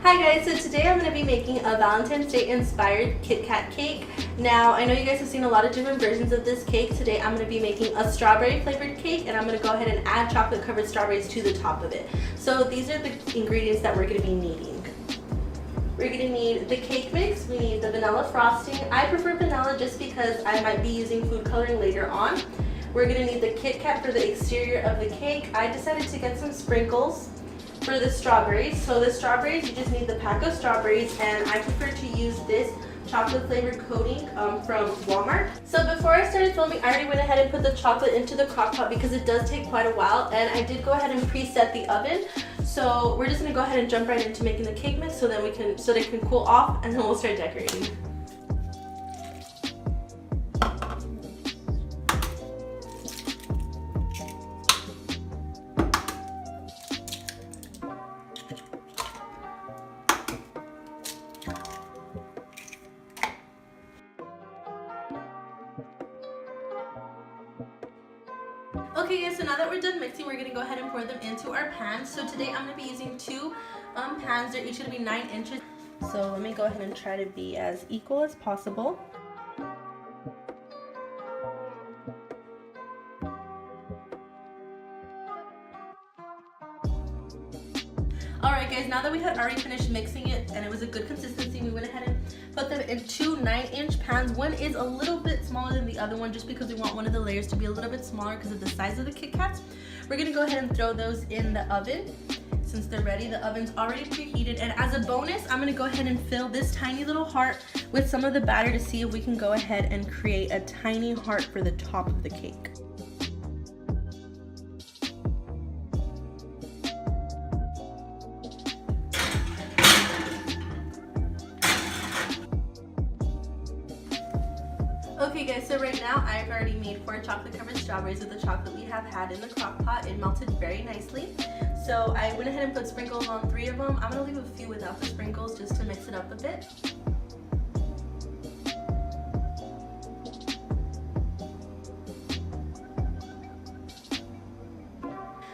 Hi guys, so today I'm going to be making a Valentine's Day inspired Kit Kat cake. Now I know you guys have seen a lot of different versions of this cake. Today I'm going to be making a strawberry flavored cake, and I'm going to go ahead and add chocolate covered strawberries to the top of it. So these are the ingredients that we're going to be needing. We're going to need the cake mix, we need the vanilla frosting. I prefer vanilla just because I might be using food coloring later on. We're going to need the Kit Kat for the exterior of the cake. I decided to get some sprinkles for the strawberries. So the strawberries, you just need the pack of strawberries, and I prefer to use this chocolate flavored coating from Walmart. So before I started filming, I already went ahead and put the chocolate into the crock pot because it does take quite a while, and I did go ahead and preset the oven. So we're just gonna go ahead and jump right into making the cake mix so that they can cool off, and then we'll start decorating. Okay guys, so now that we're done mixing, we're going to go ahead and pour them into our pans. So today I'm going to be using two pans. They're each going to be 9 inches. So let me go ahead and try to be as equal as possible. Alright guys, now that we had already finished mixing it and it was a good consistency, we went ahead and put them in two 9-inch pans. One is a little bit smaller than the other one just because we want one of the layers to be a little bit smaller because of the size of the Kit Kats. We're going to go ahead and throw those in the oven. Since they're ready, the oven's already preheated, and as a bonus, I'm going to go ahead and fill this tiny little heart with some of the batter to see if we can go ahead and create a tiny heart for the top of the cake. Okay guys, so right now I've already made 4 chocolate covered strawberries with the chocolate we have had in the crock pot. It melted very nicely. So I went ahead and put sprinkles on 3 of them. I'm going to leave a few without the sprinkles just to mix it up a bit.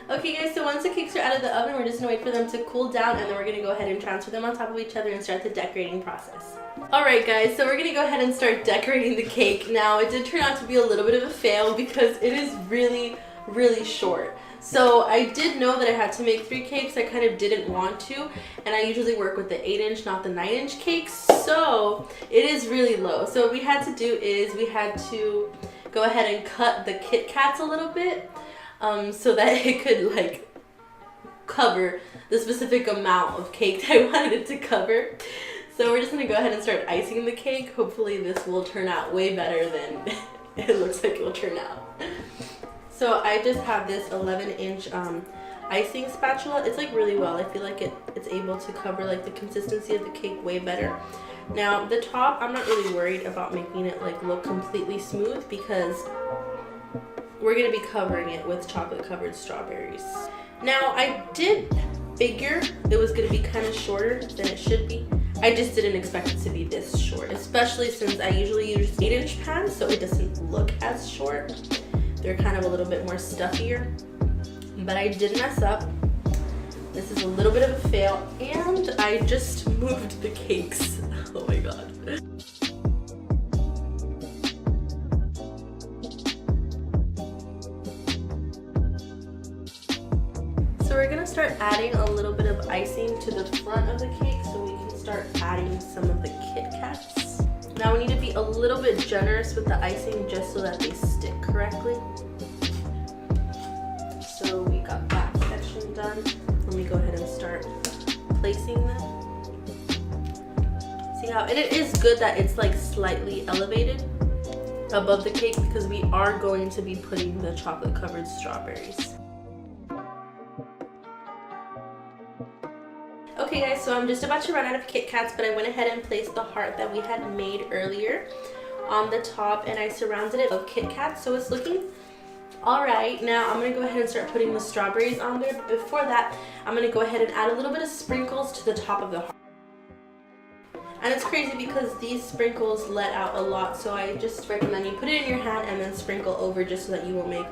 Okay guys, so once the cakes are out of the oven, we're just going to wait for them to cool down, and then we're going to go ahead and transfer them on top of each other and start the decorating process. Alright guys, so we're going to go ahead and start decorating the cake. Now it did turn out to be a little bit of a fail because it is really short. So I did know that I had to make 3 cakes. I kind of didn't want to, and I usually work with the 8-inch, not the 9-inch cakes, so it is really low. So what we had to do is we had to go ahead and cut the Kit Kats a little bit so that it could like cover the specific amount of cake that I wanted it to cover. So we're just going to go ahead and start icing the cake. Hopefully this will turn out way better than it looks like it will turn out. So I just have this 11-inch icing spatula. It's like really well. I feel like it's able to cover like the consistency of the cake way better. Now the top, I'm not really worried about making it like look completely smooth because we're going to be covering it with chocolate covered strawberries. Now I did figure it was going to be kind of shorter than it should be. I just didn't expect it to be this short, especially since I usually use 8-inch pans, so it doesn't look as short. They're kind of a little bit more stuffier, but I did mess up. This is a little bit of a fail, and I just moved the cakes. Oh my god. So we're gonna start adding a little bit of icing to the front of the cake so we can start adding some of the Kit Kats. Now we need to be a little bit generous with the icing just so that they stick correctly. So we got that section done. Let me go ahead and start placing them. See how, and it is good that it's like slightly elevated above the cake because we are going to be putting the chocolate covered strawberries. Okay Okay guys, so I'm just about to run out of Kit Kats, but I went ahead and placed the heart that we had made earlier on the top, and I surrounded it with Kit Kats, so it's looking alright. Now I'm going to go ahead and start putting the strawberries on there, but before that I'm going to go ahead and add a little bit of sprinkles to the top of the heart. And it's crazy because these sprinkles let out a lot, so I just recommend you put it in your hand and then sprinkle over, just so that you won't make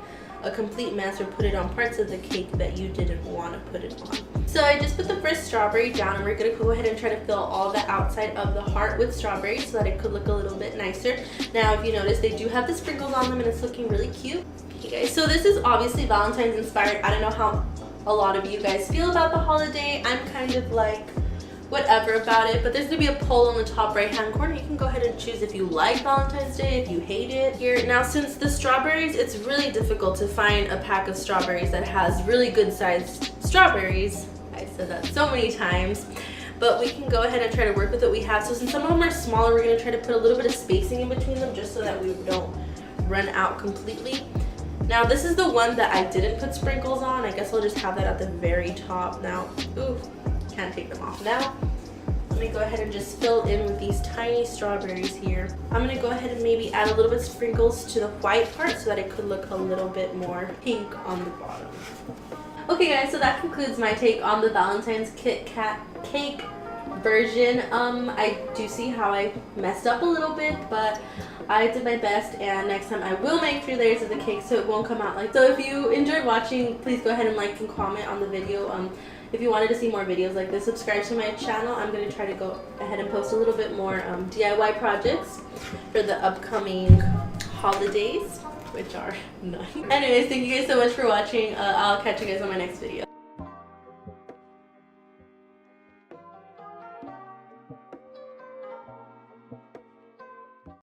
a complete mess or put it on parts of the cake that you didn't want to put it on. So I just put the first strawberry down, and we're going to go ahead and try to fill all the outside of the heart with strawberries so that it could look a little bit nicer. Now if you notice, they do have the sprinkles on them and it's looking really cute. Okay guys, so this is obviously Valentine's inspired. I don't know how a lot of you guys feel about the holiday. I'm kind of like whatever about it, but there's gonna be a poll on the top right hand corner. You can go ahead and choose if you like Valentine's Day, if you hate it. Here now, since the strawberries, it's really difficult to find a pack of strawberries that has really good sized strawberries. I said that so many times, but we can go ahead and try to work with what we have. So since some of them are smaller, we're gonna try to put a little bit of spacing in between them just so that we don't run out completely. Now this is the one that I didn't put sprinkles on. I guess I'll just have that at the very top now. Ooh. Can't take them off now. Let me go ahead and just fill in with these tiny strawberries here. I'm going to go ahead and maybe add a little bit of sprinkles to the white part so that it could look a little bit more pink on the bottom. Okay guys, so that concludes my take on the Valentine's Kit Kat cake version. I do see how I messed up a little bit, but I did my best, and next time I will make 3 layers of the cake so it won't come out like. So if you enjoyed watching, please go ahead and like and comment on the video. If you wanted to see more videos like this, subscribe to my channel. I'm going to try to go ahead and post a little bit more DIY projects for the upcoming holidays, which are none. Anyways, thank you guys so much for watching. I'll catch you guys on my next video.